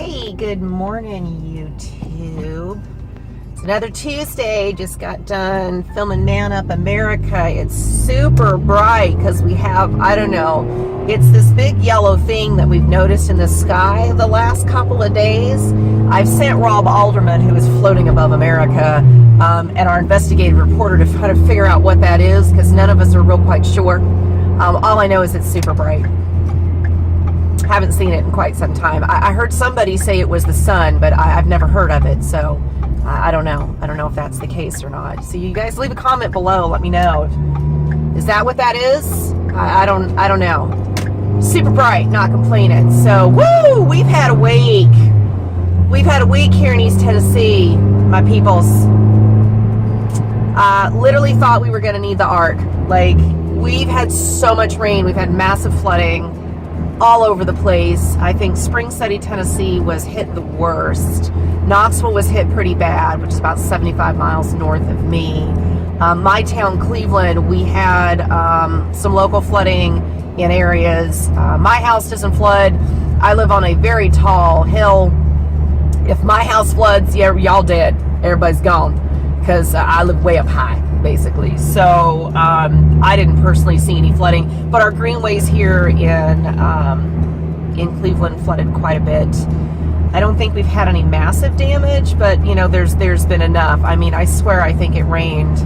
Hey, good morning, YouTube. It's another Tuesday. Just got done filming Man Up America. It's super bright because we have, I don't know, it's this big yellow thing that we've noticed in the sky the last couple of days. I've sent Rob Alderman, who is floating above America, and our investigative reporter to try to figure out what that is because none of us are real quite sure. All I know is it's super bright. Haven't seen it in quite some time. I heard somebody say it was the sun, but I've never heard of it, so I don't know. I don't know if that's the case or not. So you guys leave a comment below. Let me know. Is that what that is? I don't know. Super bright, not complaining. So, woo! We've had a week. We've had a week here in East Tennessee, my peoples. Literally thought we were going to need the ark. Like, we've had so much rain. We've had massive flooding all over the place. I think Spring City, Tennessee was hit the worst. Knoxville was hit pretty bad, which is about 75 miles north of me. My town, Cleveland, we had some local flooding in areas. My house doesn't flood. I live on a very tall hill. If my house floods, yeah, y'all dead. Everybody's gone because I live way up high, basically. So I didn't personally see any flooding, but our greenways here in Cleveland flooded quite a bit. I don't think we've had any massive damage, but you know, there's been enough. I mean, I swear, I think it rained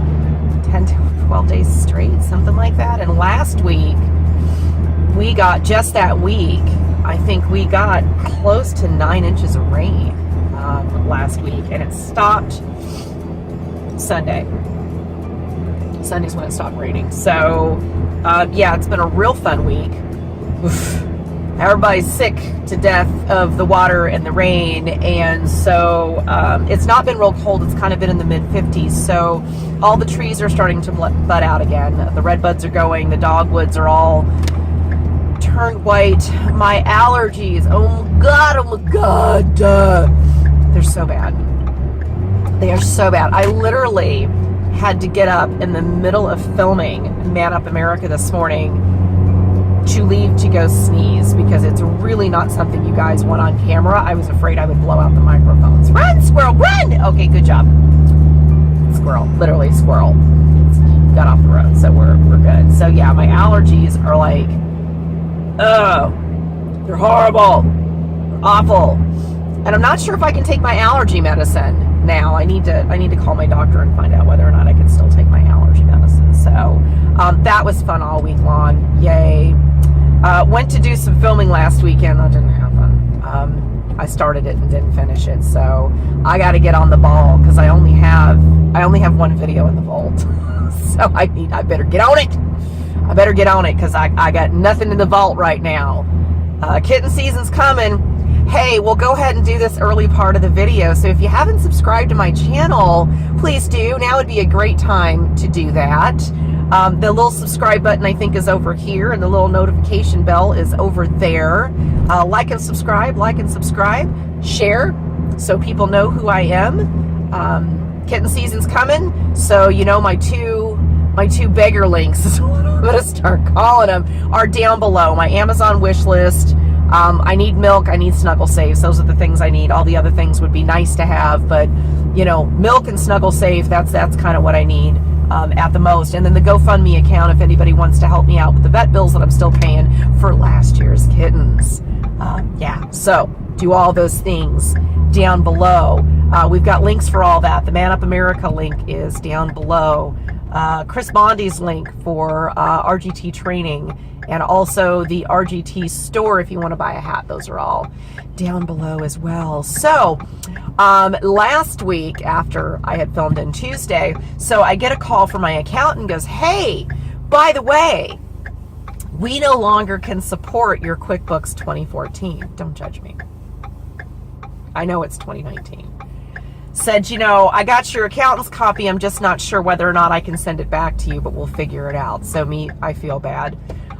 10 to 12 days straight, something like that. And last week, we got, just that week, I think we got close to 9 inches of rain last week, and it stopped Sunday. Sunday's when it stopped raining. So, yeah, it's been a real fun week. Oof. Everybody's sick to death of the water and the rain, and so it's not been real cold. It's kind of been in the mid-50s, so all the trees are starting to bud out again. The red buds are going. The dogwoods are all turned white. My allergies, oh my god, they're so bad. They are so bad. I literally had to get up in the middle of filming Man Up America this morning to leave to go sneeze because it's really not something you guys want on camera. I was afraid I would blow out the microphones. Run, squirrel, run! Okay, good job. Squirrel, literally squirrel. Got off the road, so we're good. So yeah, my allergies are like, oh, they're horrible, awful. And I'm not sure if I can take my allergy medicine now. I need to call my doctor and find out whether or not I can still take my allergy medicine. So that was fun all week long. Yay. Went to do some filming last weekend. That didn't happen. I started it and didn't finish it. So I got to get on the ball because I only have one video in the vault. So I better get on it. I better get on it because I got nothing in the vault right now. Kitten season's coming. Hey, we'll go ahead and do this early part of the video. So if you haven't subscribed to my channel, please do. Now would be a great time to do that. The little subscribe button, I think, is over here, and the little notification bell is over there. Like and subscribe, share, so people know who I am. Kitten season's coming, so you know my two beggar links, is what I'm gonna start calling them, are down below. My Amazon wish list. I need milk, I need snuggle safes. Those are the things I need. All the other things would be nice to have, but you know, milk and snuggle safe, that's kind of what I need at the most. And then the GoFundMe account, if anybody wants to help me out with the vet bills that I'm still paying for last year's kittens. Yeah, so do all those things down below. We've got links for all that. The Man Up America link is down below. Chris Bondy's link for RGT training, and also the RGT Store if you want to buy a hat. Those are all down below as well. So last week after I had filmed on Tuesday, so I get a call from my accountant, goes, hey, by the way, we no longer can support your QuickBooks 2014. Don't judge me. I know it's 2019. Said, you know, I got your accountant's copy. I'm just not sure whether or not I can send it back to you, but we'll figure it out. So I feel bad.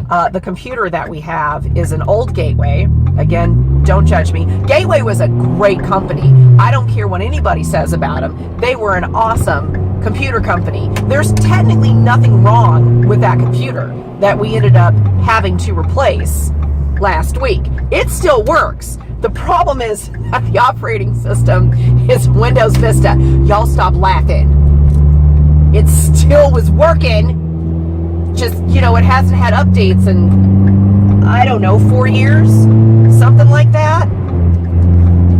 The computer that we have is an old Gateway. Again, don't judge me. Gateway was a great company. I don't care what anybody says about them. They were an awesome computer company. There's technically nothing wrong with that computer that we ended up having to replace last week. It still works. The problem is the operating system is Windows Vista. Y'all stop laughing. It still was working. Just, you know, it hasn't had updates in, I don't know, 4 years? Something like that.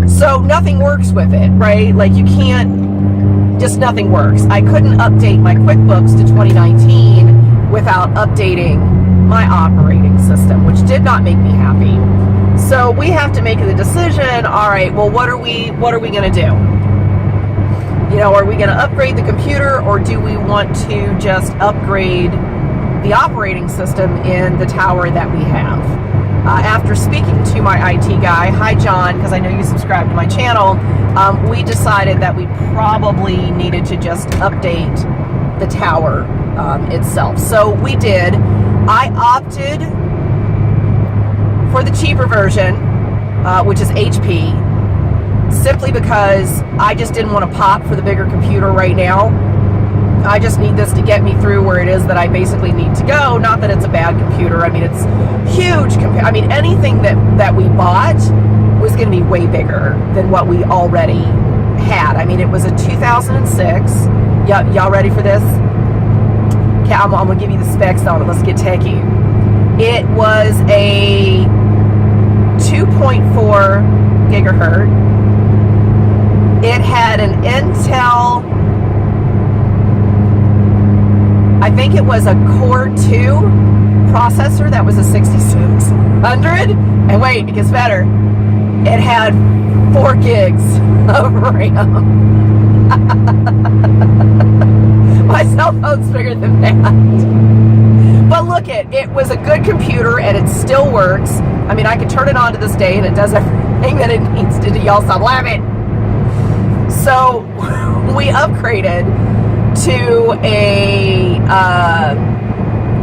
So nothing works with it, right? Like you can't, just nothing works. I couldn't update my QuickBooks to 2019 without updating my operating system, which did not make me happy. So we have to make the decision, all right, well, what are we going to do? You know, are we going to upgrade the computer, or do we want to just upgrade the operating system in the tower that we have? After speaking to my IT guy, hi John, because I know you subscribe to my channel, we decided that we probably needed to just update the tower itself. So we did. I opted for the cheaper version, which is HP, simply because I just didn't want to pop for the bigger computer right now. I just need this to get me through where it is that I basically need to go. Not that it's a bad computer. I mean, it's huge. I mean, anything that we bought was going to be way bigger than what we already had. I mean, it was a 2006. Y'all ready for this? Okay, I'm going to give you the specs on it. Let's get techie. It was a 2.4 gigahertz. It had an Intel, I think it was a Core 2 processor that was a 6600. And wait, it gets better. It had 4 gigs of RAM. My cell phone's bigger than that. But look, it was a good computer, and it still works. I mean, I could turn it on to this day, and it does everything that it needs to do. Y'all stop laughing. So we upgraded to a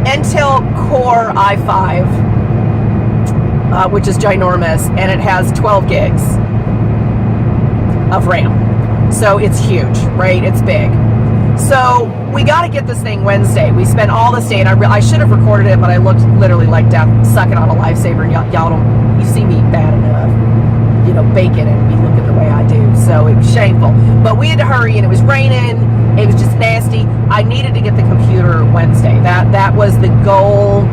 Intel Core i5, which is ginormous, and it has 12 gigs of RAM. So it's huge, right? It's big. So we got to get this thing Wednesday. We spent all this day, and I should have recorded it, but I looked literally like death, sucking on a lifesaver, and y'all don't, you see me bad enough, you know, baking and me looking the way I do. So it was shameful. But we had to hurry, and it was raining. It was just nasty. I needed to get the computer Wednesday. That was the goal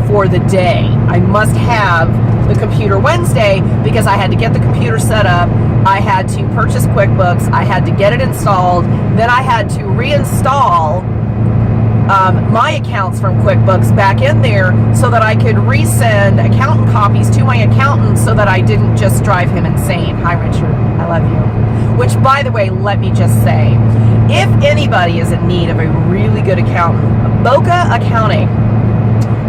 for the day. I must have the computer Wednesday because I had to get the computer set up. I had to purchase QuickBooks. I had to get it installed. Then I had to reinstall my accounts from QuickBooks back in there so that I could resend accountant copies to my accountant so that I didn't just drive him insane. Hi, Richard. I love you. Which, by the way, let me just say, if anybody is in need of a really good accountant, Boca Accounting,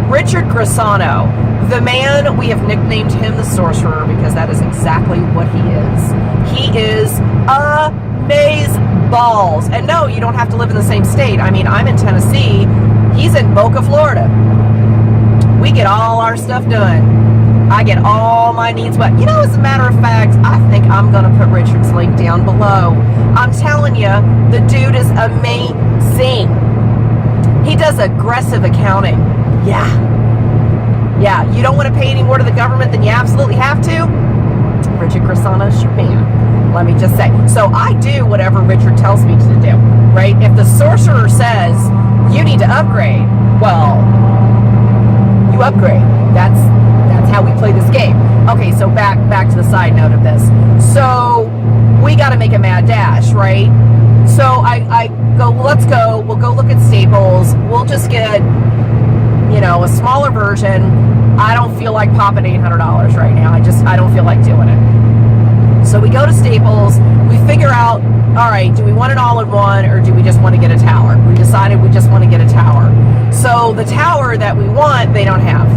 RIchard Grassano, the man, we have nicknamed him the Sorcerer because that is exactly what he is. He is amazeballs. And no, you don't have to live in the same state. I mean, I'm in Tennessee. He's in Boca, Florida. We get all our stuff done. I get all my needs met. You know, as a matter of fact, I think I'm going to put Richard's link down below. I'm telling you, the dude is amazing. He does aggressive accounting. Yeah, you don't want to pay any more to the government than you absolutely have to? Richard Grassano is your man. Let me just say. So I do whatever Richard tells me to do, right? If the Sorcerer says, you need to upgrade, well, you upgrade. That's how we play this game. Okay, so back to the side note of this. So we got to make a mad dash, right? So I go, let's go. We'll go look at Staples. We'll just get, you know, a smaller version. I don't feel like popping $800 right now. I don't feel like doing it. So we go to Staples. We figure out, all right, do we want an all-in-one or do we just want to get a tower? We decided we just want to get a tower. So the tower that we want, they don't have,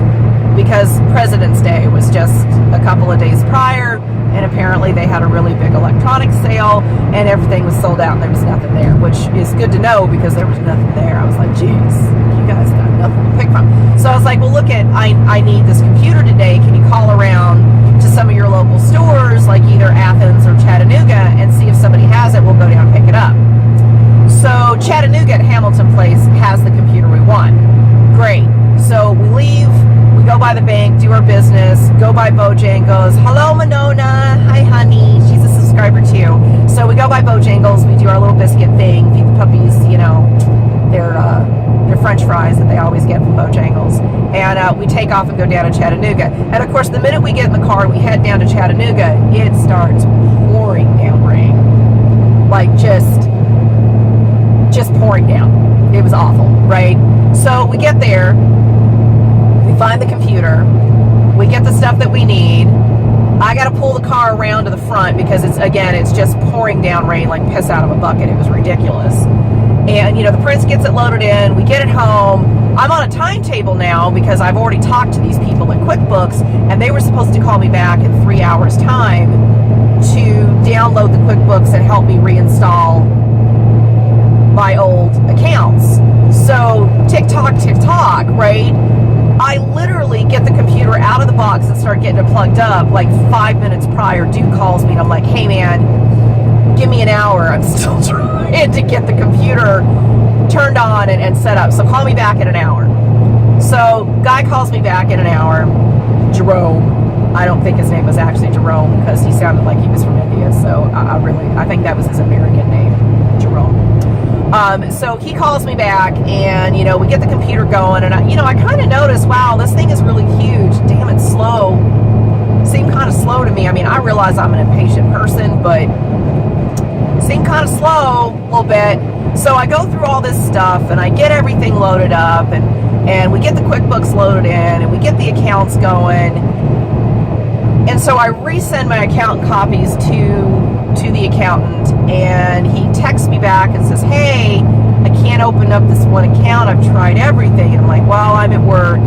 because President's Day was just a couple of days prior, and apparently they had a really big electronics sale, and everything was sold out, and there was nothing there, which is good to know because there was nothing there. I was like, geez, you guys got nothing to pick from. So I was like, well, look at, I need this computer today. Can you call around to some of your local stores, like either Athens or Chattanooga, and see if somebody has it? We'll go down and pick it up. So Chattanooga at Hamilton Place has the computer we want. Great. So we leave, we go by by the bank, do our business, go by Bojangles. Hello, Monona. Hi, honey. She's a subscriber too. So we go by Bojangles. We do our little biscuit thing, feed the puppies, you know, their French fries that they always get from Bojangles. And we take off and go down to Chattanooga. And of course, the minute we get in the car, we head down to Chattanooga, it starts pouring down rain. Like just pouring down. It was awful, right? So we get there, we find the computer, we get the stuff that we need. I got to pull the car around to the front because it's just pouring down rain like piss out of a bucket. It was ridiculous. And, you know, the Prince gets it loaded in, we get it home. I'm on a timetable now because I've already talked to these people at QuickBooks, and they were supposed to call me back in 3 hours' time to download the QuickBooks and help me reinstall my old accounts. So tick-tock, right? I literally get the computer out of the box and start getting it plugged up like 5 minutes prior. Dude calls me and I'm like, hey man, give me an hour. I'm still trying to get the computer turned on and set up. So call me back in an hour. So guy calls me back in an hour. Jerome. I don't think his name was actually Jerome because he sounded like he was from India. So I think that was his American name, Jerome. So he calls me back and, you know, we get the computer going and I kind of noticed, wow, this thing is really huge. Damn, it's slow. Seemed kind of slow to me. I mean, I realize I'm an impatient person, but seemed kind of slow a little bit. So I go through all this stuff and I get everything loaded up and we get the QuickBooks loaded in and we get the accounts going. And so I resend my account copies to the accountant, and he texts me back and says, hey, I can't open up this one account. I've tried everything. And I'm like, well, I'm at work.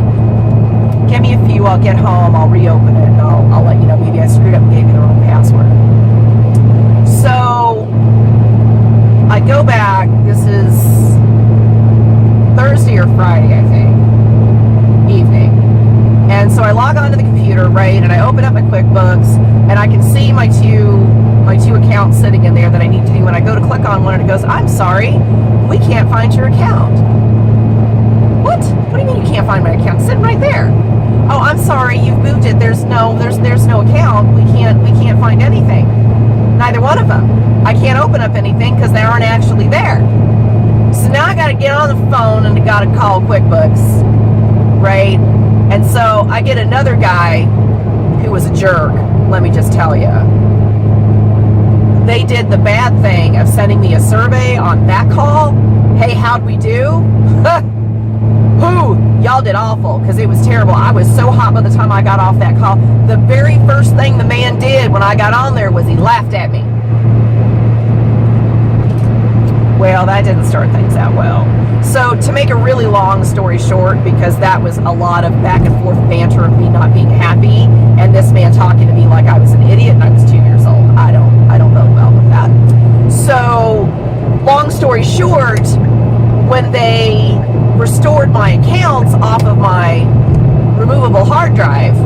Give me a few. I'll get home. I'll reopen it. And I'll let you know. Maybe I screwed up and gave you the wrong password. So I go back. This is Thursday or Friday, I think, evening. And so I log onto the computer, right, and I open up my QuickBooks, and I can see my two accounts sitting in there that I need to do. When I go to click on one, and it goes, I'm sorry, we can't find your account. What? What do you mean you can't find my account? It's sitting right there. Oh, I'm sorry, you've moved it. There's no account. We can't find anything. Neither one of them. I can't open up anything because they aren't actually there. So now I got to get on the phone and I got to call QuickBooks, right? And so I get another guy who was a jerk, let me just tell you. They did the bad thing of sending me a survey on that call. Hey, how'd we do? Y'all did awful because it was terrible. I was so hot by the time I got off that call. The very first thing the man did when I got on there was he laughed at me. Well, that didn't start things out well. So to make a really long story short, because that was a lot of back and forth banter of me not being happy and this man talking to me like I was an idiot and I was 2 years old. I don't know well with that. So long story short, when they restored my accounts off of my removable hard drive,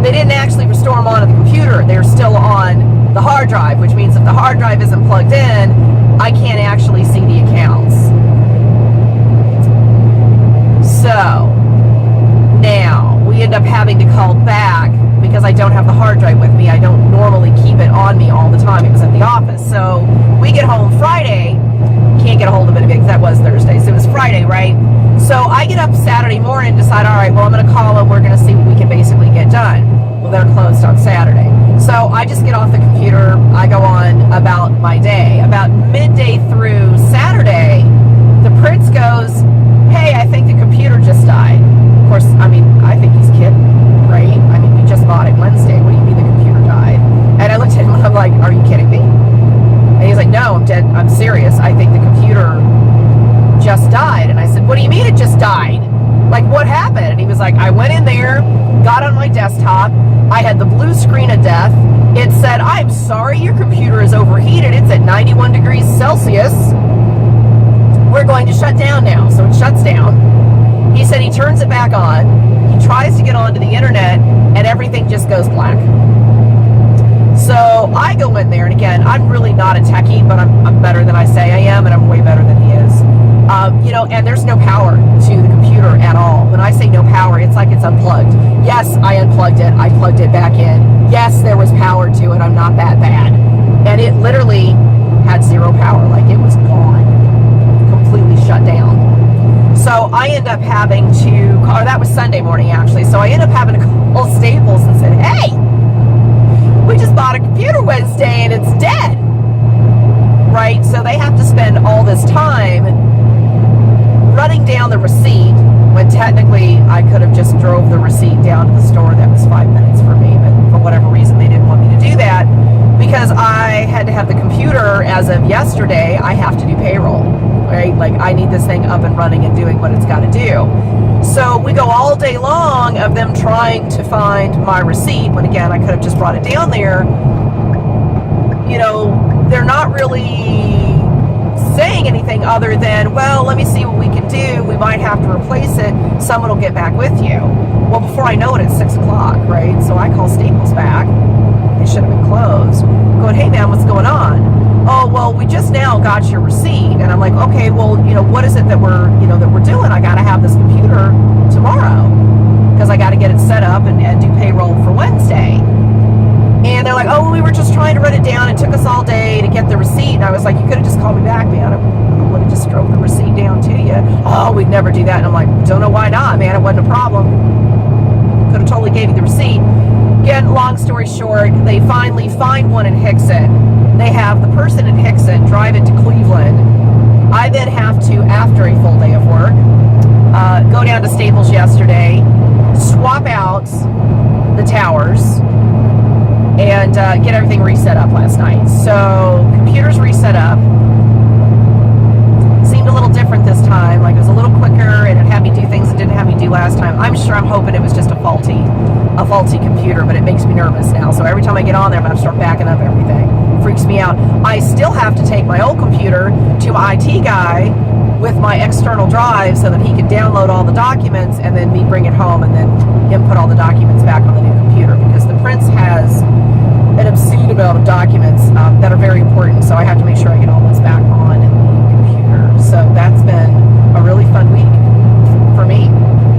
they didn't actually restore them onto the computer. They're still on the hard drive, which means if the hard drive isn't plugged in, I can't actually see the accounts. So now we end up having to call back because I don't have the hard drive with me. I don't normally keep it on me all the time. It was at the office. So we get home Friday. Can't get a hold of it because that was Thursday. So it was Friday, right? So I get up Saturday morning and decide, all right, well, I'm going to call them. We're going to see what we can basically get done. Well, they're closed on Saturday. So I just get off the computer. I go on about my day. About midday through Saturday, the Prince goes, hey, I think the computer just died. Of course, I mean, I think he's kidding, right? I mean, we just bought it Wednesday. What do you mean the computer died? And I looked at him and I'm like, are you kidding me? And he's like, no, I'm dead. I'm serious. I think the computer just died. And I said, what do you mean it just died? Like, what happened? And he was like, I went in there, got on my desktop. I had the blue screen of death. It said, I'm sorry, your computer is overheated. It's at 91 degrees Celsius. We're going to shut down now. So it shuts down. He said he turns it back on. He tries to get onto the internet, and everything just goes black. So I go in there, and again, I'm really not a techie, but I'm better than I say I am, and I'm way better than he is. And there's no power to the computer at all. When I I say no power, it's like it's unplugged. Yes, I unplugged it. I plugged it back in. Yes, there was power to it. I'm not that bad. And it literally had zero power. Like, it was gone. Completely shut down. So I end up having to call, or that was Sunday morning actually, so I end up having to call Staples and said, hey, we just bought a computer Wednesday and it's dead. Right? So they have to spend all this time running down the receipt when technically I could have just drove the receipt down to the store. That was 5 minutes for me, but for whatever reason they didn't want me to do that because I had to have the computer as of yesterday. I have to do payroll, right? Like, I need this thing up and running and doing what it's got to do. So we go all day long of them trying to find my receipt when, again, I could have just brought it down there. You know, they're not really saying anything other than, well, let me see what we can do. We might have to replace it. Someone will get back with you. Well, before I know it, it's 6 o'clock, right? So I call Staples back. They should have been closed. Going, hey, man, what's going on? Oh, well, we just now got your receipt. And I'm like, okay, well, you know, what is it that we're doing? I got to have this computer tomorrow because I got to get it set up and do payroll for Wednesday. And they're like, oh, we were just trying to run it down. It took us all day to get the receipt. And I was like, you could have just called me back, man. I would have just drove the receipt down to you. Oh, we'd never do that. And I'm like, don't know why not, man. It wasn't a problem. Could have totally gave you the receipt. Again, long story short, they finally find one in Hickson. They have the person in Hickson drive it to Cleveland. I then have to, after a full day of work, go down to Staples yesterday, swap out the towers, and get everything reset up last night. So computers reset up. Seemed a little different this time. Like, it was a little quicker, and it had me do things it didn't have me do last time. I'm hoping it was just a faulty computer, but it makes me nervous now. So every time I get on there, I'm going to start backing up everything. Freaks me out. I still have to take my old computer to my IT guy with my external drive so that he can download all the documents and then me bring it home and then him put all the documents back on the new computer, because the Prince has an obscene amount of documents that are very important, so I have to make sure I get all those back on the computer. So that's been a really fun week for me.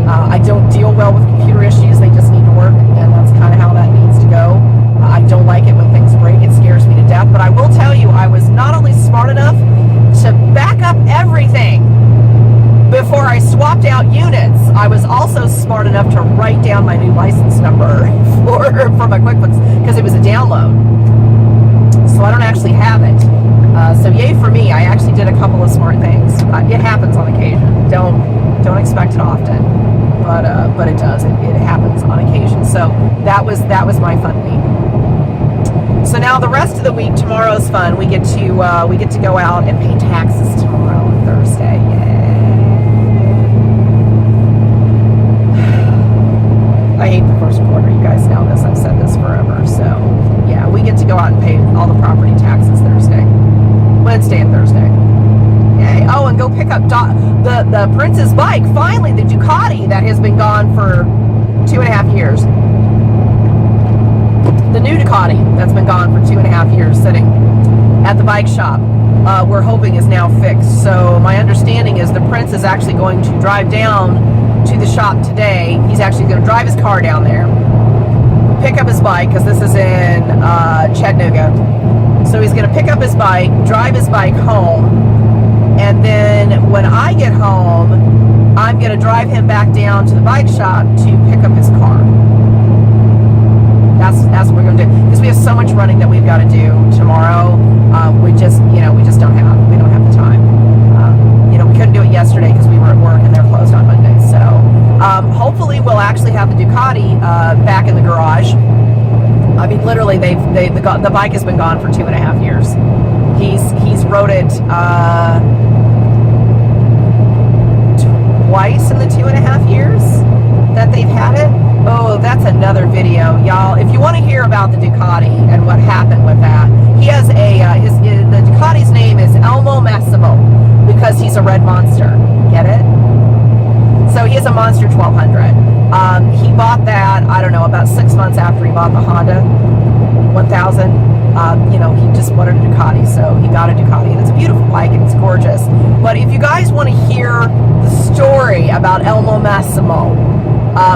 I don't deal well with computer issues. They just need to work, and that's kind of how that needs to go. I don't like it when things break. It scares me to death. But I will tell you, I was not only smart enough to back up everything before I swapped out units, I was also smart enough to write down my new license number for my QuickBooks, because it was a download. So I don't actually have it. So yay for me. I actually did a couple of smart things. It happens on occasion. Don't expect it often, but it does. It happens on occasion. So that was my fun week. So now the rest of the week, tomorrow's fun. We get to go out and pay taxes tomorrow on Thursday. Yay! I hate the first quarter. You guys know this. I've said this forever. So yeah, we get to go out and pay all the property taxes Wednesday and Thursday. Yay. Oh, and go pick up the Prince's bike. Finally, the Ducati that has been gone for 2.5 years. The new Ducati that's been gone for 2.5 years, sitting at the bike shop, we're hoping is now fixed. So my understanding is the Prince is actually going to drive down to the shop today. He's actually going to drive his car down there, pick up his bike, because this is in Chattanooga. So he's going to pick up his bike, drive his bike home, and then when I get home, I'm going to drive him back down to the bike shop to pick up his car. That's what we're going to do, because we have so much running that we've got to do tomorrow. We just don't have the time. We couldn't do it yesterday because we were at work and they're closed on Monday. So hopefully we'll actually have the Ducati back in the garage. I mean, literally, the bike has been gone for 2.5 years. He's rode it twice in the 2.5 years that they've had it. Oh, that's another video, y'all. If you want to hear about the Ducati and what happened with that, he has the Ducati's name is Elmo Massimo because he's a red monster. Get it? So he has a Monster 1200. He bought that, I don't know, about 6 months after he bought the Honda 1000. You know, he just wanted a Ducati, so he got a Ducati, and it's a beautiful bike and it's gorgeous. But if you guys want to hear the story about Elmo Massimo,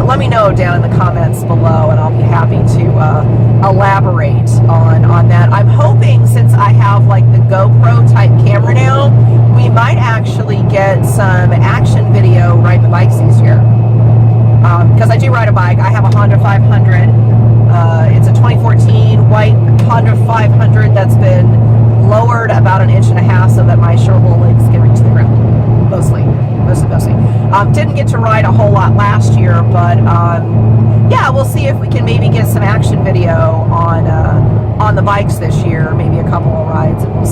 let me know down in the comments below, and I'll be happy to elaborate on that. I'm hoping, since I have like the GoPro type camera now, we might actually get some action video riding the bikes this year. Because I do ride a bike. I have a Honda 500. It's a 2014 white Honda 500 that's been lowered about 1.5 inches so that my short little legs can reach the ground. Mostly. Didn't get to ride a whole lot last year, but yeah, we'll see if we can maybe get some action video on the bikes this year, maybe a couple of rides, and we'll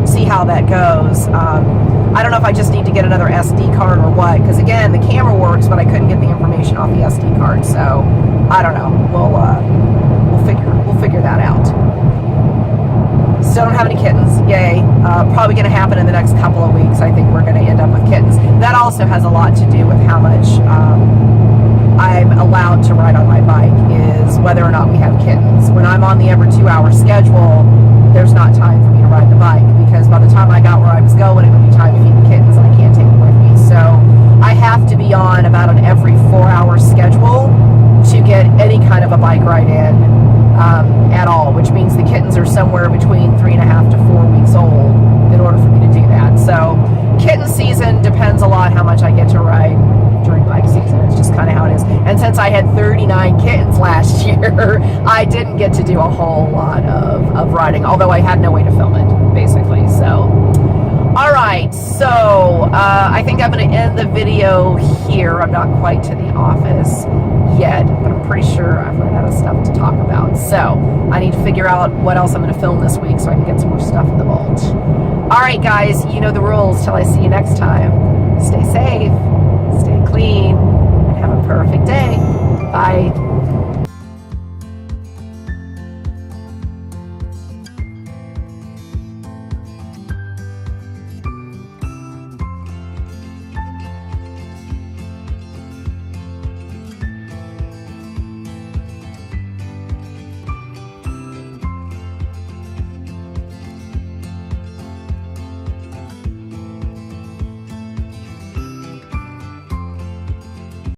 see how that goes. I don't know if I just need to get another SD card or what, because again, the camera works, but I couldn't get the information off the SD card, so I don't know. We'll figure that out. Still don't have any kittens. Yay. Probably going to happen in the next couple of weeks. I think we're going to end up with kittens. That also has a lot to do with how much I'm allowed to ride on my bike, is whether or not we have kittens. When I'm on the every 2-hour schedule, there's not time for me to ride the bike, because by the time I got where I was going, it would be time to feed the kittens, and I can't take them with me. So I have to be on about an every 4-hour schedule to get any kind of a bike ride in at all, which means the kittens are somewhere between 3.5 to 4 weeks old in order for me to do that. So kitten season depends a lot how much I get to ride during bike season. It's just kind of how it is. And since I had 39 kittens last year, I didn't get to do a whole lot of riding, although I had no way to film it, basically. So alright, so I think I'm going to end the video here. I'm not quite to the office yet, but I'm pretty sure I've run out of stuff to talk about. So I need to figure out what else I'm going to film this week so I can get some more stuff in the vault. Alright guys, you know the rules. Till I see you next time. Stay safe, stay clean,